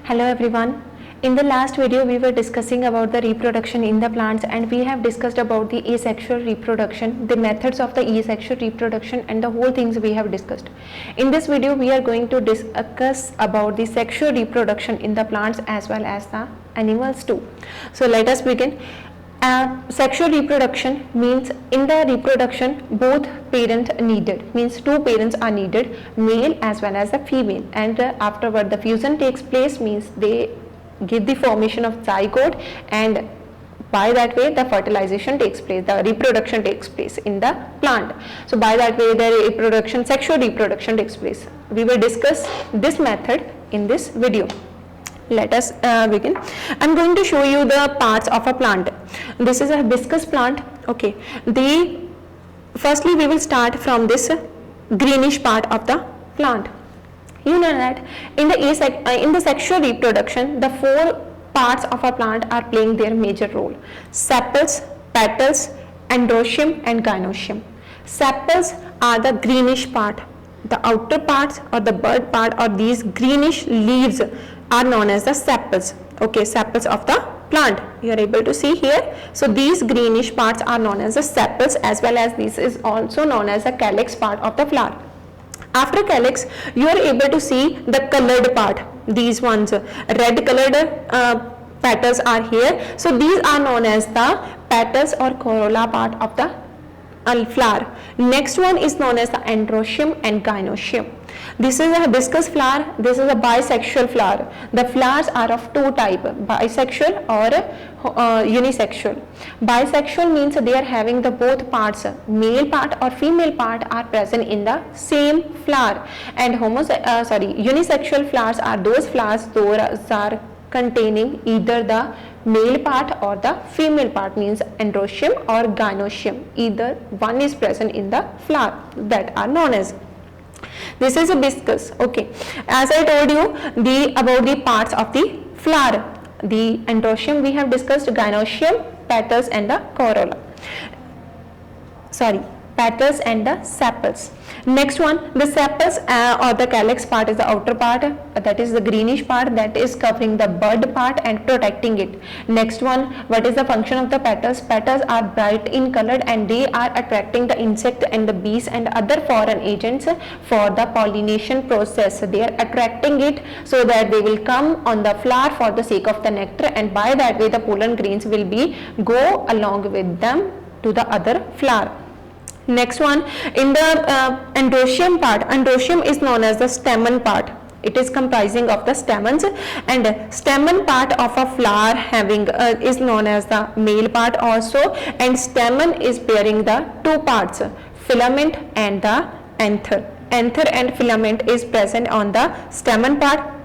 Hello everyone. In the last video we were discussing about the reproduction in the plants, and we have discussed about the asexual reproduction, the methods of the asexual reproduction, and the whole things we have discussed. In this video we are going to discuss about the sexual reproduction in the plants as well as the animals too. So let us begin. Sexual reproduction means in the reproduction both parents needed, means two parents are needed, male as well as the female, and afterward the fusion takes place, means they give the formation of zygote, and by that way the fertilization takes place, the reproduction takes place in the plant. So by that way the reproduction, sexual reproduction takes place. We will discuss this method in this video. Let us begin. I am going to show you the parts of a plant. This is a hibiscus plant. Okay. Firstly we will start from this greenish part of the plant. You know that in the sexual reproduction, the four parts of a plant are playing their major role: sepals, petals, androecium and gynoecium. Sepals are the greenish part. The outer parts or the bud part or these greenish leaves are known as the sepals. Okay, sepals of the plant. You are able to see here. So these greenish parts are known as the sepals, as well as this is also known as the calyx part of the flower. After calyx, you are able to see the colored part. These ones, red colored petals are here. So these are known as the petals or corolla part of the flower. Next one is known as the androecium and gynoecium. This is a hibiscus flower. This is a bisexual flower. The flowers are of two types, bisexual or unisexual. Bisexual means they are having the both parts, male part or female part are present in the same flower, and unisexual flowers are those flowers those are containing either the male part or the female part, means androecium or gynoecium. Either one is present in the flower, that are known as. This is a hibiscus. Okay, as I told you about the parts of the flower. The androecium we have discussed, gynoecium, petals and the corolla. Petals and the sepals. Next one, the sepals or the calyx part is the outer part, that is the greenish part, that is covering the bud part and protecting it. Next one, what is the function of the petals? Petals are bright in colored and they are attracting the insect and the bees and other foreign agents for the pollination process. They are attracting it so that they will come on the flower for the sake of the nectar, and by that way the pollen grains will go along with them to the other flower. Next one, in the androecium part, androecium is known as the stamen part. It is comprising of the stamens, and stamen part of a flower having is known as the male part also, and stamen is bearing the two parts, filament and the anther. Anther and filament is present on the stamen part.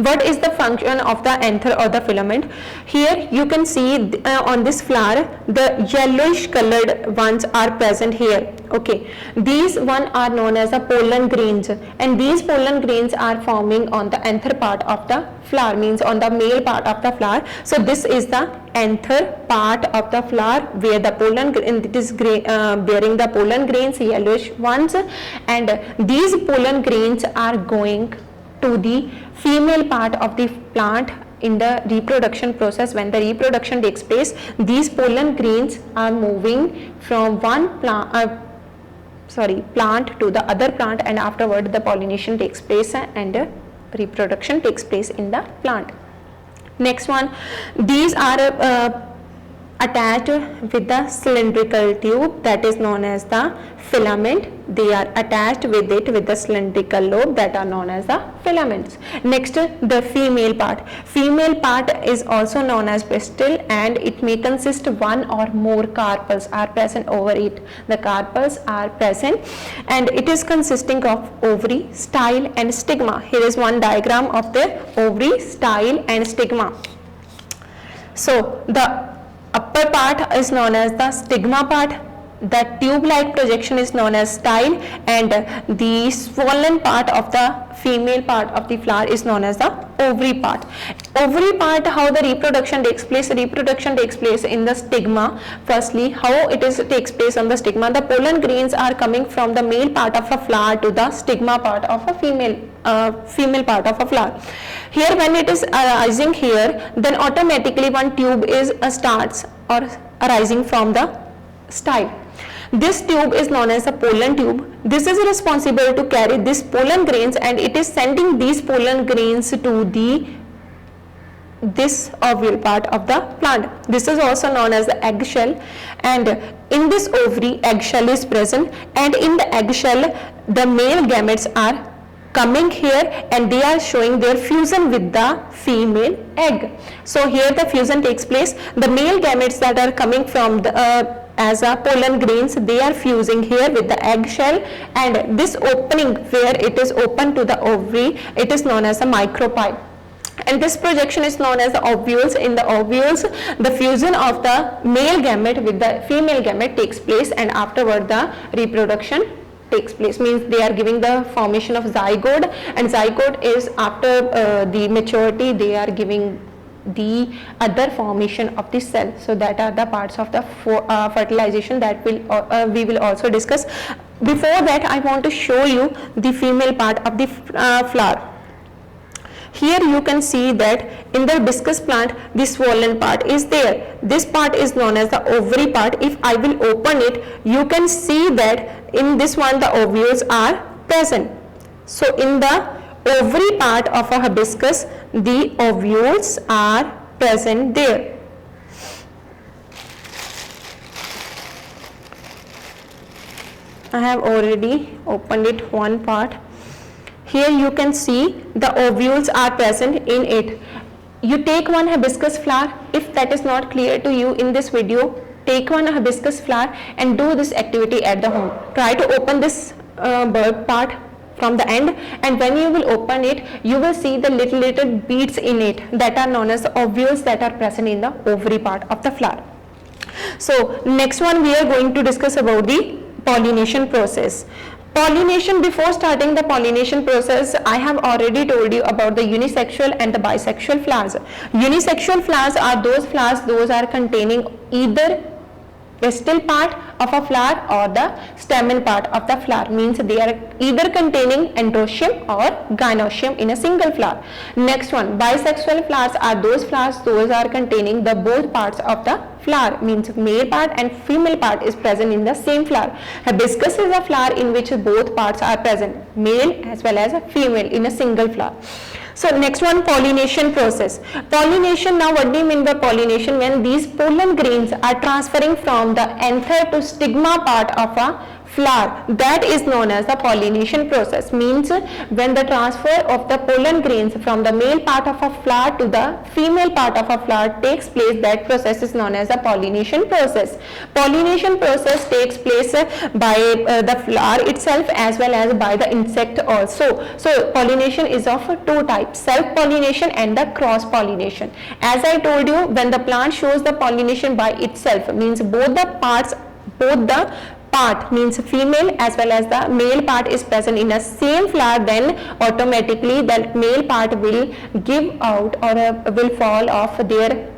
What is the function of the anther or the filament? Here you can see on this flower the yellowish colored ones are present here. Okay, these one are known as the pollen grains, and these pollen grains are forming on the anther part of the flower, means on the male part of the flower. So this is the anther part of the flower where the pollen it is bearing the pollen grains, yellowish ones, and these pollen grains are going to the female part of the plant in the reproduction process. When the reproduction takes place, these pollen grains are moving from one plant to the other plant, and afterward the pollination takes place and reproduction takes place in the plant. Next one, these are attached with the cylindrical tube, that is known as the filament. They are attached with it with the cylindrical lobe, that are known as the filaments. Next, the female part. Female part is also known as pistil, and it may consist one or more carpels are present over it. The carpels are present and it is consisting of ovary, style and stigma. Here is one diagram of the ovary, style and stigma. So the upper part is known as the stigma part, the tube-like projection is known as style, and the swollen part of the female part of the flower is known as the ovary part. Ovary part, how the reproduction takes place? Reproduction takes place in the stigma. Firstly, how it takes place on the stigma? The pollen grains are coming from the male part of a flower to the stigma part of a female female part of a flower. Here when it is arising here, then automatically one tube is starts or arising from the style. This tube is known as a pollen tube. This is responsible to carry these pollen grains, and it is sending these pollen grains to this ovule part of the plant. This is also known as the eggshell, and in this ovary eggshell is present, and in the eggshell the male gametes are coming here and they are showing their fusion with the female egg. So here the fusion takes place. The male gametes that are coming from the as a pollen grains, they are fusing here with the eggshell, and this opening where it is open to the ovary, it is known as a micropyle. And this projection is known as the ovules. In the ovules, the fusion of the male gamete with the female gamete takes place, and afterward the reproduction takes place. Means they are giving the formation of zygote, and zygote is after the maturity they are giving the other formation of the cell. So that are the parts of the fertilization that we will also discuss. Before that, I want to show you the female part of the flower. Here you can see that in the hibiscus plant, this swollen part is there. This part is known as the ovary part. If I will open it, you can see that in this one the ovules are present. So in the ovary part of a hibiscus, the ovules are present there. I have already opened it one part. Here you can see the ovules are present in it. You take one hibiscus flower. If that is not clear to you in this video, take one hibiscus flower and do this activity at the home. Try to open this bud part from the end, and when you will open it, you will see the little beads in it that are known as ovules that are present in the ovary part of the flower. So next one we are going to discuss about the pollination process. Pollination, before starting the pollination process, I have already told you about the unisexual and the bisexual flowers. Unisexual flowers are those flowers those are containing either pistil part of a flower or the stamen part of the flower. Means they are either containing androecium or gynoecium in a single flower. Next one, bisexual flowers are those flowers those are containing the both parts of the flower. Means male part and female part is present in the same flower. Hibiscus is a flower in which both parts are present, male as well as female in a single flower. So next one, pollination process. Pollination, now what do you mean by pollination? When these pollen grains are transferring from the anther to stigma part of a flower, that is known as the pollination process. Means when the transfer of the pollen grains from the male part of a flower to the female part of a flower takes place, that process is known as the pollination process. Pollination process takes place by the flower itself as well as by the insect also. So pollination is of two types, self-pollination and the cross-pollination. As I told you, when the plant shows the pollination by itself, means both the part means female as well as the male part is present in a same flower, then automatically that male part will give out or will fall off their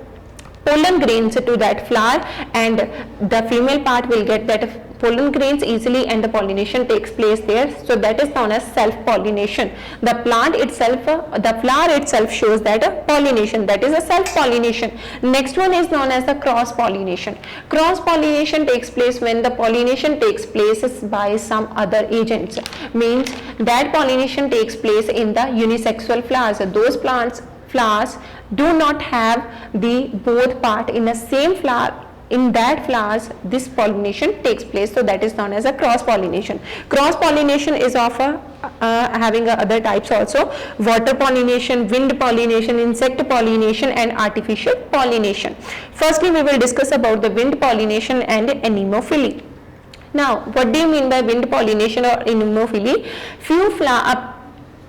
pollen grains to that flower, and the female part will get that pollen grains easily and the pollination takes place there. So that is known as self-pollination. The plant itself, the flower itself shows that pollination, that is a self-pollination. Next one is known as the cross-pollination. Cross-pollination takes place when the pollination takes place by some other agents. Means that pollination takes place in the unisexual flowers. Those flowers do not have the both part in the same flower. In that flowers this pollination takes place, so that is known as a cross pollination. Cross pollination is of having other types also: water pollination, wind pollination, insect pollination and artificial pollination. Firstly we will discuss about the wind pollination and anemophily. Now what do you mean by wind pollination or anemophily? Few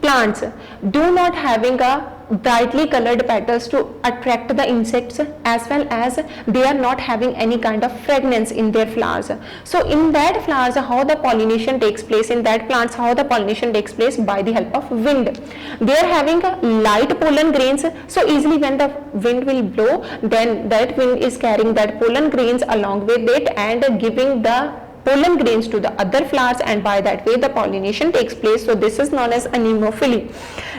plants do not having a brightly colored petals to attract the insects, as well as they are not having any kind of fragrance in their flowers. So in that flowers, how the pollination takes place, in that plants how the pollination takes place? By the help of wind. They are having light pollen grains, so easily when the wind will blow, then that wind is carrying that pollen grains along with it and giving the pollen grains to the other flowers, and by that way the pollination takes place. So this is known as anemophily.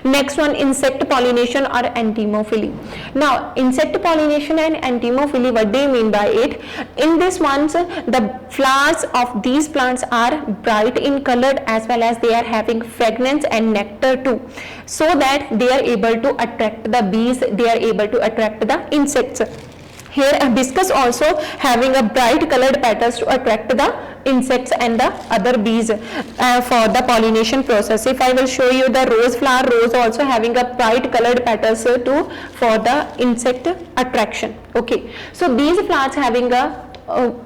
Next one, insect pollination or entomophily. Now insect pollination and entomophily, what do you mean by it? In this ones, the flowers of these plants are bright in color as well as they are having fragrance and nectar too, so that they are able to attract the bees, they are able to attract the insects. Here hibiscus also having a bright colored petals to attract the insects and the other bees for the pollination process. If I will show you the rose flower, rose also having a bright colored petals too for the insect attraction. Okay, so these flowers having a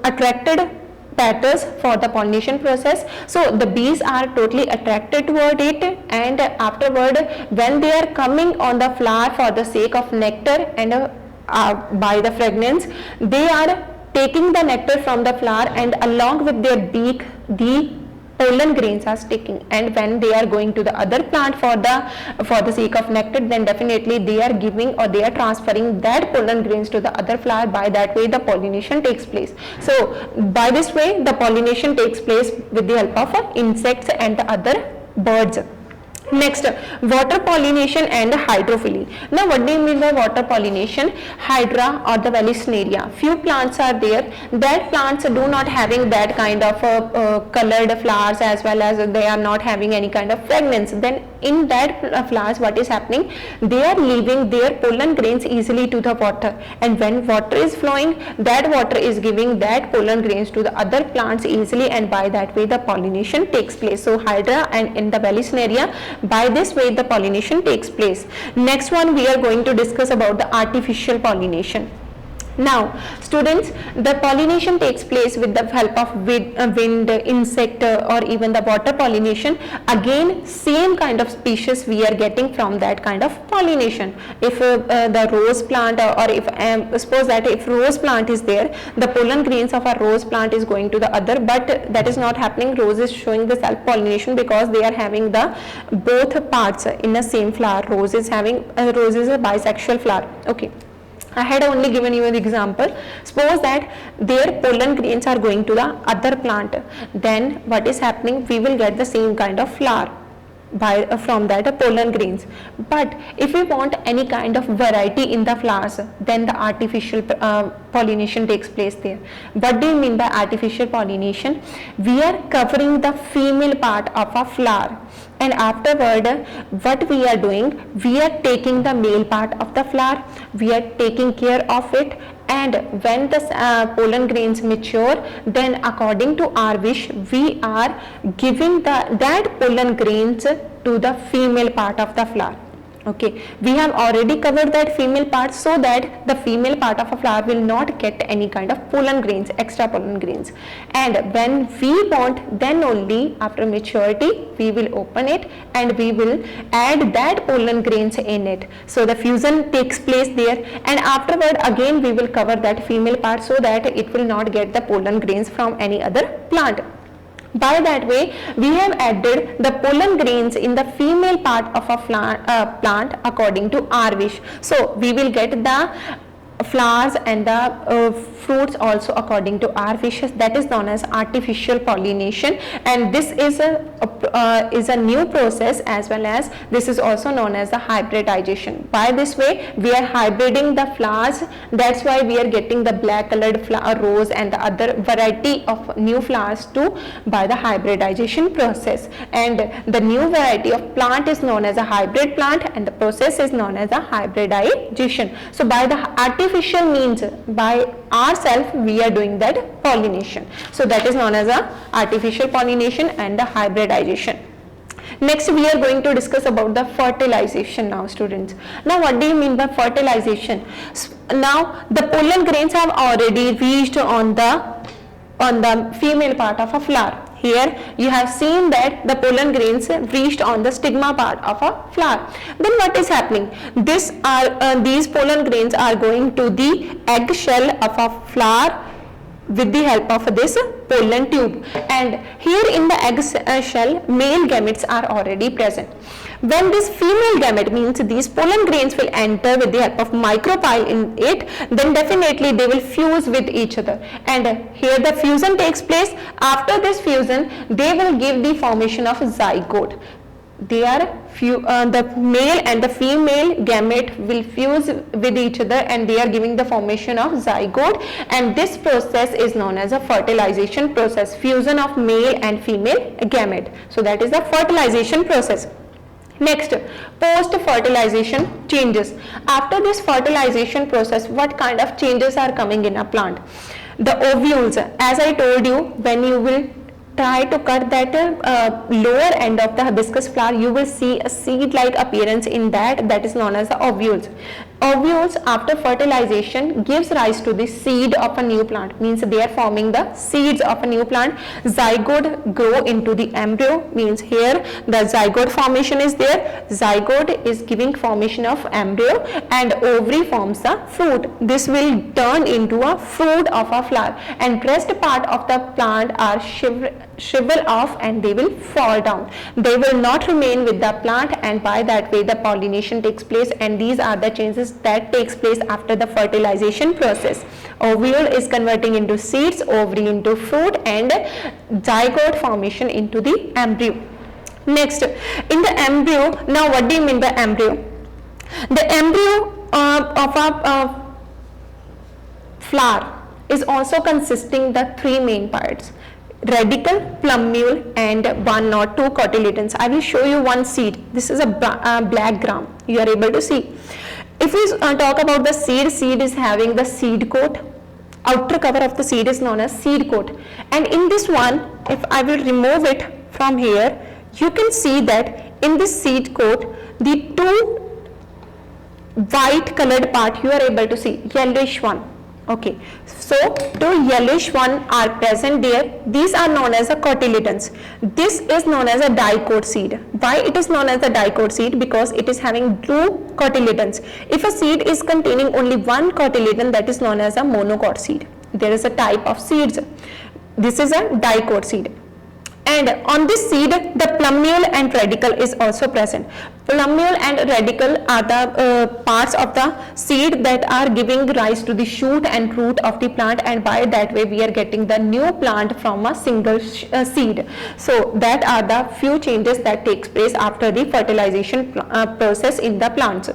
attracted petals for the pollination process, so the bees are totally attracted toward it, and afterward when they are coming on the flower for the sake of nectar and by the fragrance, they are taking the nectar from the flower, and along with their beak the pollen grains are sticking, and when they are going to the other plant for the sake of nectar, then definitely they are giving or they are transferring that pollen grains to the other flower. By that way the pollination takes place. So by this way the pollination takes place with the help of insects and the other birds. Next, water pollination and hydrophily. Now what do you mean by water pollination? Hydra or the Vallisneria, few plants are there that plants do not having that kind of colored flowers as well as they are not having any kind of fragrance. Then in that flowers what is happening, they are leaving their pollen grains easily to the water, and when water is flowing, that water is giving that pollen grains to the other plants easily, and by that way the pollination takes place. So Hydra and in the Vallisneria, by this way the pollination takes place. Next one, we are going to discuss about the artificial pollination. Now students, the pollination takes place with the help of wind, insect or even the water pollination. Again same kind of species we are getting from that kind of pollination. If the rose plant or if suppose that if rose plant is there, the pollen grains of a rose plant is going to the other, but that is not happening. Rose is showing the self pollination because they are having the both parts in the same flower. Rose is having rose is a bisexual flower. Okay, I had only given you an example. Suppose that their pollen grains are going to the other plant, then what is happening, we will get the same kind of flower from that pollen grains. But if we want any kind of variety in the flowers, then the artificial pollination takes place there. What do you mean by artificial pollination? We are covering the female part of a flower, and afterward what we are doing, we are taking the male part of the flower, we are taking care of it, and when the pollen grains mature, then according to our wish we are giving that pollen grains to the female part of the flower. Okay, we have already covered that female part so that the female part of a flower will not get any kind of pollen grains, extra pollen grains, and when we want, then only after maturity we will open it and we will add that pollen grains in it. So the fusion takes place there, and afterward again we will cover that female part so that it will not get the pollen grains from any other plant. By that way we have added the pollen grains in the female part of a plant according to our wish. So we will get the flowers and the fruits also according to our wishes. That is known as artificial pollination, and this is a new process, as well as this is also known as the hybridization. By this way we are hybriding the flowers, that's why we are getting the black colored flower rose and the other variety of new flowers too by the hybridization process. And the new variety of plant is known as a hybrid plant, and the process is known as a hybridization. So by the artificial means, by ourselves we are doing that pollination. So that is known as a artificial pollination and the hybridization. Next we are going to discuss about the fertilization now, students. Now what do you mean by fertilization? Now the pollen grains have already reached on the female part of a flower. Here you have seen that the pollen grains reached on the stigma part of a flower. Then what is happening? These pollen grains are going to the egg shell of a flower with the help of this pollen tube, and here in the egg shell male gametes are already present. When this female gamete, means these pollen grains, will enter with the help of micropyle in it, then definitely they will fuse with each other, and here the fusion takes place. After this fusion, they will give the formation of zygote. They are the male and the female gamete will fuse with each other, and they are giving the formation of zygote, and this process is known as a fertilization process, fusion of male and female gamete. So that is the fertilization process. Next, post fertilization changes. After this fertilization process, what kind of changes are coming in a plant? The ovules, as I told you, when you will try to cut that lower end of the hibiscus flower, you will see a seed like appearance in that, that is known as the ovules. Ovules after fertilization gives rise to the seed of a new plant, means they are forming the seeds of a new plant. Zygote grow into the embryo, means here the zygote formation is there. Zygote is giving formation of embryo, and ovary forms the fruit. This will turn into a fruit of a flower, and rest part of the plant are shrivel off and they will fall down. They will not remain with the plant, and by that way the pollination takes place, and these are the changes that takes place after the fertilization process. Ovule is converting into seeds, ovary into fruit, and zygote formation into the embryo. Next, in the embryo, now what do you mean by embryo? The embryo of a flower is also consisting the three main parts: radicle, plumule, and one or two cotyledons. I will show you one seed. This is a black gram. You are able to see. If we talk about the seed, seed is having the seed coat. Outer cover of the seed is known as seed coat. And in this one, if I will remove it from here, you can see that in this seed coat, the two white colored part you are able to see, yellowish one. Okay, so two yellowish one are present there. These are known as the cotyledons. This is known as a dicot seed. Why it is known as a dicot seed? Because it is having two cotyledons. If a seed is containing only one cotyledon, that is known as a monocot seed. There is a type of seeds. This is a dicot seed. And on this seed, the plumule and radicle is also present. Plumule and radicle are the parts of the seed that are giving rise to the shoot and root of the plant, and by that way we are getting the new plant from a single seed. So that are the few changes that takes place after the fertilization process in the plants.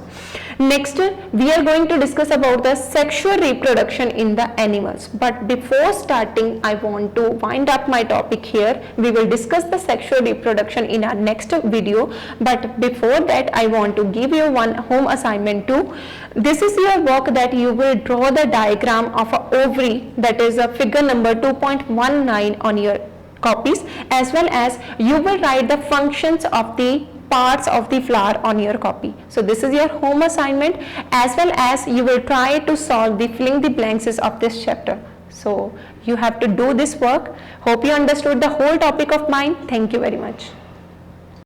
Next, we are going to discuss about the sexual reproduction in the animals. But before starting, I want to wind up my topic here. We will discuss the sexual reproduction in our next video. But before that, I want to give you one home assignment too. This is your work that you will draw the diagram of an ovary, that is a figure number 2.19 on your copies, as well as you will write the functions of the parts of the flower on your copy. So this is your home assignment, as well as you will try to solve the filling the blanks of this chapter. So you have to do this work. Hope you understood the whole topic of mine. Thank you very much.